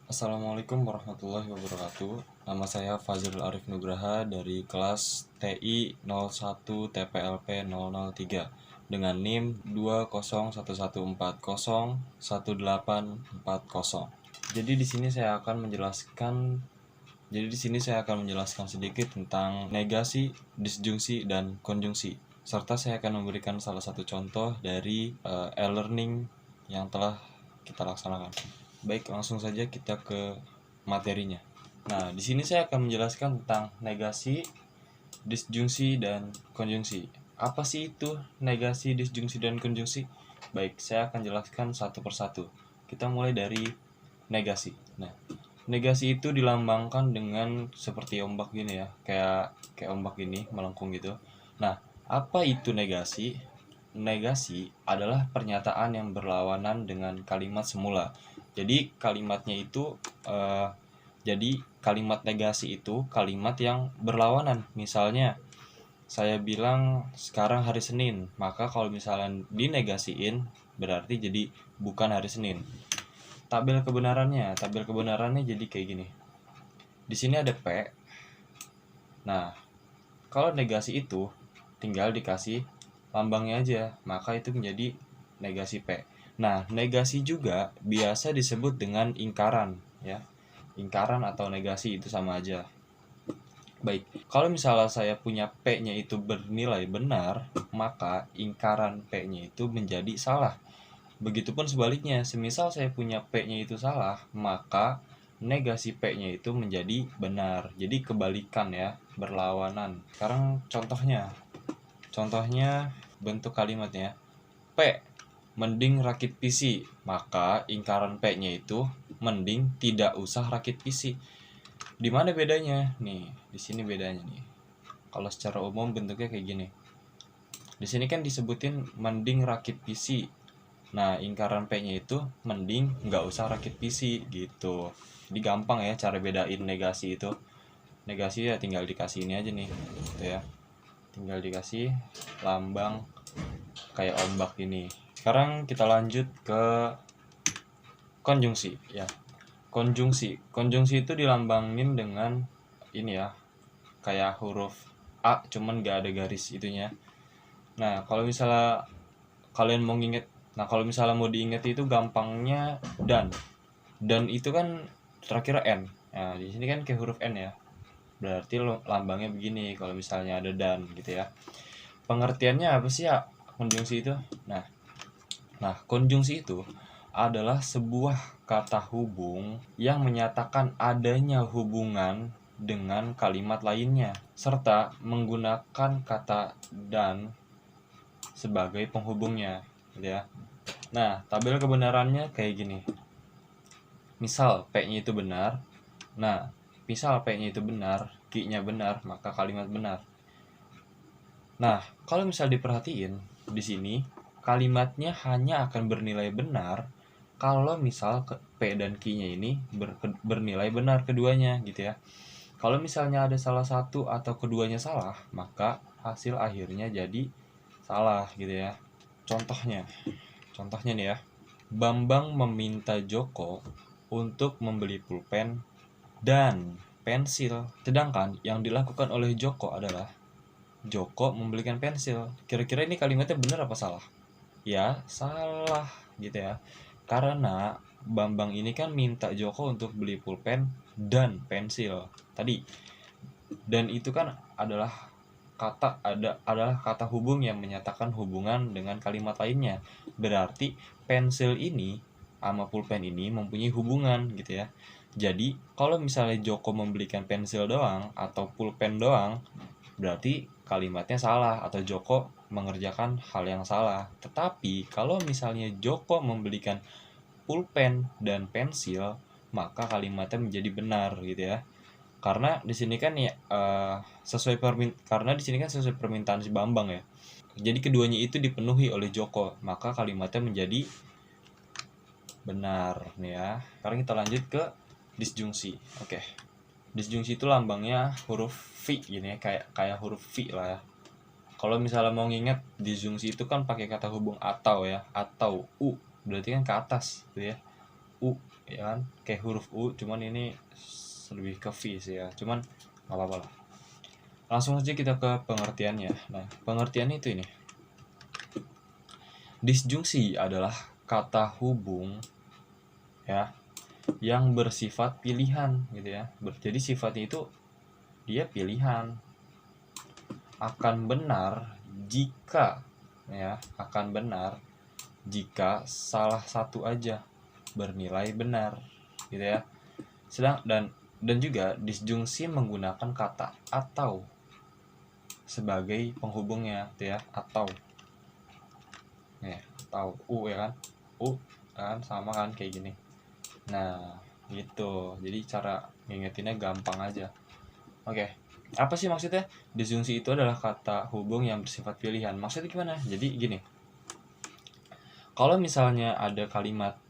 Assalamualaikum warahmatullahi wabarakatuh. Nama saya Fazrul Arif Nugraha dari kelas TI 01 TPLP 003 dengan NIM 20114011840. Jadi di sini saya akan menjelaskan sedikit tentang negasi, disjungsi dan konjungsi. Serta saya akan memberikan salah satu contoh dari e-learning yang telah kita laksanakan. Baik, langsung saja kita ke materinya. Nah, di sini saya akan menjelaskan tentang negasi, disjungsi, dan konjungsi. Apa sih itu negasi, disjungsi, dan konjungsi? Baik, saya akan jelaskan satu persatu. Kita mulai dari negasi. Nah, negasi itu dilambangkan dengan seperti ombak gini ya, kayak ombak gini melengkung gitu. Nah, apa itu negasi? Negasi adalah pernyataan yang berlawanan dengan kalimat semula. Jadi kalimat negasi itu kalimat yang berlawanan. Misalnya saya bilang sekarang hari Senin, maka kalau misalnya dinegasiin berarti jadi bukan hari Senin. Tabel kebenarannya jadi kayak gini. Di sini ada P. Nah, kalau negasi itu tinggal dikasih lambangnya aja, maka itu menjadi negasi P. Nah, negasi juga biasa disebut dengan ingkaran ya. Ingkaran atau negasi itu sama aja. Baik, kalau misalnya saya punya P-nya itu bernilai benar, maka ingkaran P-nya itu menjadi salah. Begitupun sebaliknya, semisal saya punya P-nya itu salah, maka negasi P-nya itu menjadi benar. Jadi kebalikan ya, berlawanan. Sekarang contohnya bentuk kalimatnya. P, mending rakit PC, maka ingkaran P-nya itu mending tidak usah rakit PC. Di mana bedanya? Nih, di sini bedanya nih. Kalau secara umum bentuknya kayak gini. Di sini kan disebutin mending rakit PC. Nah, ingkaran P-nya itu mending nggak usah rakit PC gitu. Jadi gampang ya cara bedain negasi itu. Negasi ya tinggal dikasih ini aja nih, gitu ya. Tinggal dikasih lambang kayak ombak ini. Sekarang kita lanjut ke konjungsi ya. Konjungsi itu dilambangin dengan ini ya, kayak huruf A cuman gak ada garis itunya. Nah, kalau misalnya kalian mau nginget, kalau misalnya mau diinget itu gampangnya dan itu kan terakhir N. Nah, di sini kan kayak huruf N ya. Berarti lambangnya begini kalau misalnya ada dan gitu ya. Pengertiannya apa sih ya konjungsi itu? Nah, konjungsi itu adalah sebuah kata hubung yang menyatakan adanya hubungan dengan kalimat lainnya serta menggunakan kata dan sebagai penghubungnya, gitu ya. Nah, tabel kebenarannya kayak gini. Misal P-nya itu benar. Nah, misal P-nya itu benar, Q-nya benar, maka kalimat benar. Nah, kalau misal diperhatiin di sini kalimatnya hanya akan bernilai benar kalau misal P dan Q-nya ini bernilai benar keduanya gitu ya. Kalau misalnya ada salah satu atau keduanya salah, maka hasil akhirnya jadi salah gitu ya. Contohnya nih ya. Bambang meminta Joko untuk membeli pulpen dan pensil. Sedangkan yang dilakukan oleh Joko adalah Joko membelikan pensil. Kira-kira ini kalimatnya benar apa salah? Ya, salah gitu ya. Karena Bambang ini kan minta Joko untuk beli pulpen dan pensil. Tadi dan itu kan adalah kata hubung yang menyatakan hubungan dengan kalimat lainnya. Berarti pensil ini sama pulpen ini mempunyai hubungan gitu ya. Jadi kalau misalnya Joko membelikan pensil doang atau pulpen doang, berarti kalimatnya salah atau Joko mengerjakan hal yang salah. Tetapi kalau misalnya Joko membelikan pulpen dan pensil, maka kalimatnya menjadi benar gitu ya. Karena di sini kan ya sesuai permintaan si Bambang ya. Jadi keduanya itu dipenuhi oleh Joko, maka kalimatnya menjadi benar nih ya. Sekarang kita lanjut ke disjungsi. Oke. Disjungsi itu lambangnya huruf V gini ya, kayak huruf V lah ya. Kalau misalnya mau nginget disjungsi itu kan pakai kata hubung atau ya, atau U, berarti kan ke atas gitu ya. U ya kan, kayak huruf U, cuman ini lebih ke V sih ya, cuman nggak apa-apa lah. Langsung aja kita ke pengertiannya. Nah, pengertiannya itu ini. Disjungsi adalah kata hubung ya yang bersifat pilihan gitu ya. Jadi sifatnya itu dia pilihan. Akan benar jika akan benar jika salah satu aja bernilai benar gitu ya. Dan juga disjungsi menggunakan kata atau sebagai penghubungnya gitu ya, atau atau U ya kan, U kan sama kan kayak gini. Nah gitu, jadi cara ngingetinnya gampang aja. Oke, apa sih maksudnya? Disjungsi itu adalah kata hubung yang bersifat pilihan. Maksudnya gimana? Jadi gini, kalau misalnya ada kalimat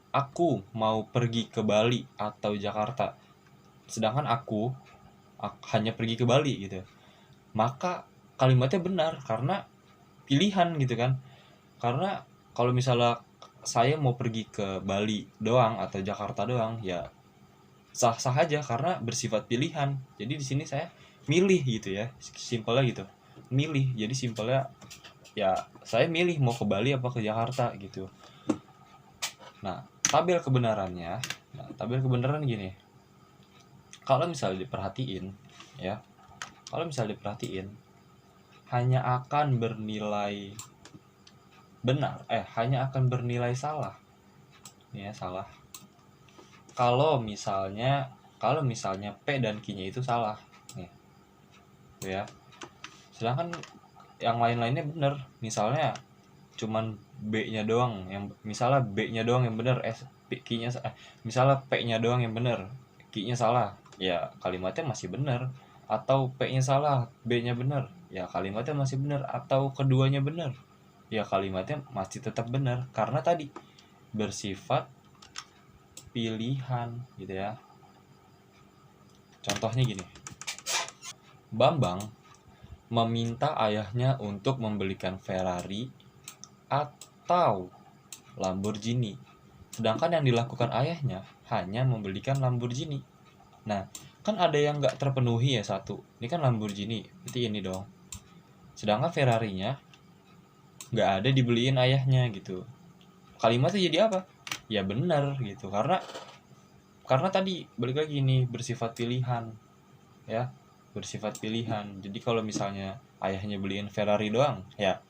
aku mau pergi ke Bali atau Jakarta, sedangkan aku hanya pergi ke Bali gitu, maka kalimatnya benar karena pilihan gitu kan. Karena kalau misalnya saya mau pergi ke Bali doang atau Jakarta doang, ya sah-sah aja karena bersifat pilihan. Jadi di sini saya milih gitu ya, simpelnya gitu, milih. Jadi simpelnya ya saya milih mau ke Bali apa ke Jakarta gitu. Nah, tabel kebenarannya gini. Kalau misalnya diperhatiin ya, hanya akan bernilai benar, hanya akan bernilai salah. Ya, salah. Kalau misalnya P dan Q-nya itu salah. Nih. Tuh ya. Sedangkan yang lain-lainnya benar. Misalnya cuman B-nya doang yang benar, Q-nya misalnya P-nya doang yang benar, Q-nya salah, ya kalimatnya masih benar. Atau P-nya salah, B-nya benar, ya kalimatnya masih benar. Atau keduanya benar, ya kalimatnya masih tetap benar karena tadi bersifat pilihan gitu ya. Contohnya gini. Bambang meminta ayahnya untuk membelikan Ferrari atau Lamborghini. Sedangkan yang dilakukan ayahnya hanya membelikan Lamborghini. Nah, kan ada yang nggak terpenuhi ya satu. Ini kan Lamborghini, berarti ini dong. Sedangkan Ferrarinya nggak ada dibeliin ayahnya gitu. Kalimatnya jadi apa? Ya benar gitu. Karena tadi balik lagi ini bersifat pilihan. Ya, bersifat pilihan. Jadi kalau misalnya ayahnya beliin Ferrari doang, ya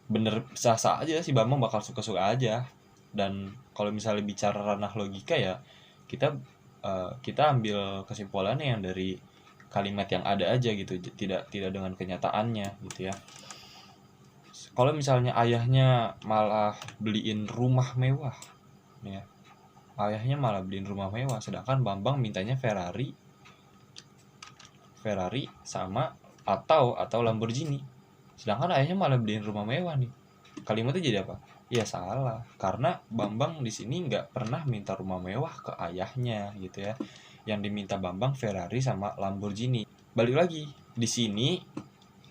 bener sah-sah aja sih, Bambang bakal suka-suka aja. Dan kalau misalnya bicara ranah logika ya kita ambil kesimpulannya yang dari kalimat yang ada aja gitu, tidak dengan kenyataannya gitu ya. Kalau misalnya ayahnya malah beliin rumah mewah ya, sedangkan Bambang mintanya Ferrari sama atau Lamborghini, sedangkan ayahnya malah beliin rumah mewah nih. Kalimatnya jadi apa? Ya salah, karena Bambang di sini nggak pernah minta rumah mewah ke ayahnya gitu ya. Yang diminta Bambang Ferrari sama Lamborghini. Balik lagi, di sini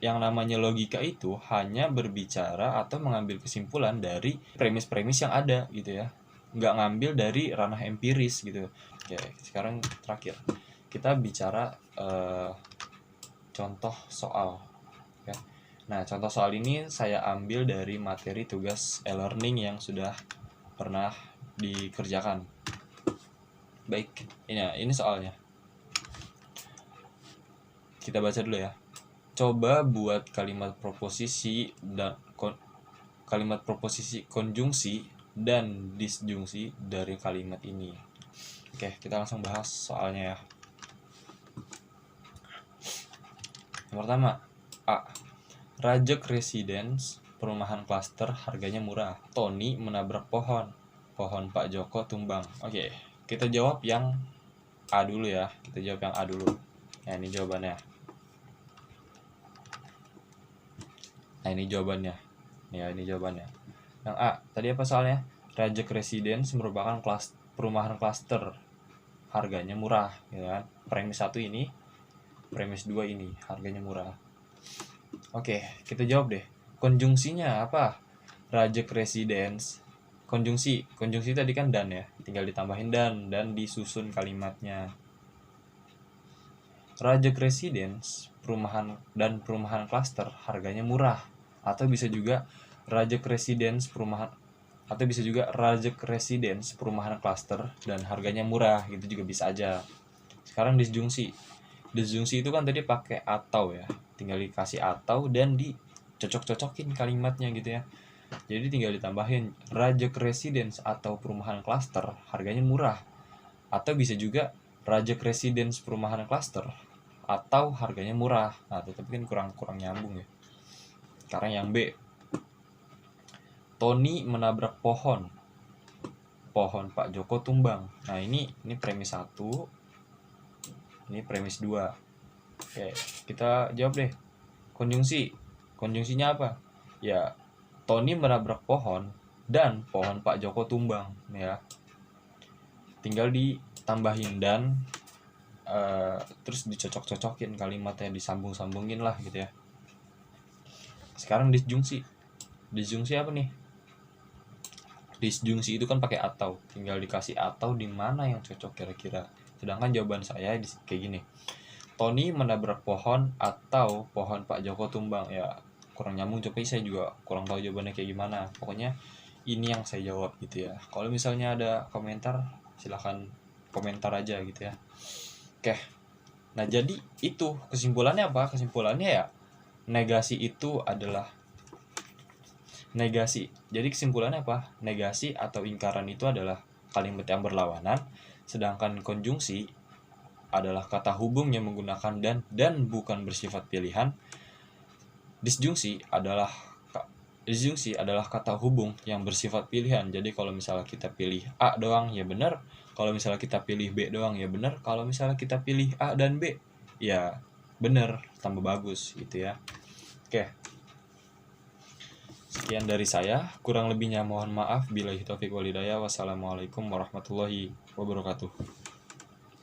yang namanya logika itu hanya berbicara atau mengambil kesimpulan dari premis-premis yang ada gitu ya. Nggak ngambil dari ranah empiris gitu. Oke, sekarang terakhir kita bicara contoh soal ya. Nah, contoh soal ini saya ambil dari materi tugas e-learning yang sudah pernah dikerjakan. Baik, ini soalnya. Kita baca dulu ya. Coba buat kalimat proposisi konjungsi dan disjungsi dari kalimat ini. Oke, kita langsung bahas soalnya ya. Yang pertama, A. Rajek Residence, perumahan klaster, harganya murah. Tony menabrak pohon Pak Joko tumbang. Oke, kita jawab yang A dulu ya. Nah, ini jawabannya. Yang A, tadi apa soalnya? Rajek Residence merupakan perumahan klaster, harganya murah ya kan. Premis 1 ini, premis 2 ini, harganya murah. Oke, kita jawab deh. Konjungsinya apa? Rajek Residence konjungsi tadi kan dan ya, tinggal ditambahin dan disusun kalimatnya. Rajak residence perumahan klaster harganya murah, atau bisa juga rajak residence perumahan klaster dan harganya murah, gitu juga bisa aja. Sekarang disjungsi itu kan tadi pakai atau ya, tinggal dikasih atau dan dicocok-cocokin kalimatnya gitu ya. Jadi tinggal ditambahin rajak residence atau perumahan klaster harganya murah, atau bisa juga rajak residence perumahan klaster atau harganya murah. Nah, tetapi kan kurang nyambung ya. Sekarang yang B, Tony menabrak pohon Pak Joko tumbang. Nah, ini premis 1, ini premis 2. Oke, kita jawab deh. Konjungsinya apa? Ya, Tony menabrak pohon dan pohon Pak Joko tumbang ya. Tinggal ditambahin dan terus dicocok-cocokin kalimatnya, disambung-sambungin lah gitu ya. Sekarang disjungsi apa nih? Disjungsi itu kan pakai atau, tinggal dikasih atau di mana yang cocok kira-kira. Sedangkan jawaban saya kayak gini, Tony menabrak pohon atau pohon Pak Joko tumbang. Ya kurang nyambung, tapi saya juga kurang tahu jawabannya kayak gimana. Pokoknya ini yang saya jawab gitu ya. Kalau misalnya ada komentar, silahkan komentar aja gitu ya. Oke, nah jadi itu kesimpulannya apa? Kesimpulannya ya negasi itu adalah negasi. Jadi kesimpulannya apa? Negasi atau ingkaran itu adalah kalimat yang berlawanan, sedangkan konjungsi adalah kata hubung yang menggunakan dan bukan bersifat pilihan. Disjungsi adalah kata hubung yang bersifat pilihan. Jadi kalau misalnya kita pilih A doang ya benar, kalau misalnya kita pilih B doang ya benar, kalau misalnya kita pilih A dan B ya benar, tambah bagus gitu ya. Oke. Sekian dari saya, kurang lebihnya mohon maaf. Billahi taufiq wal hidayah. Wassalamualaikum warahmatullahi wabarakatuh.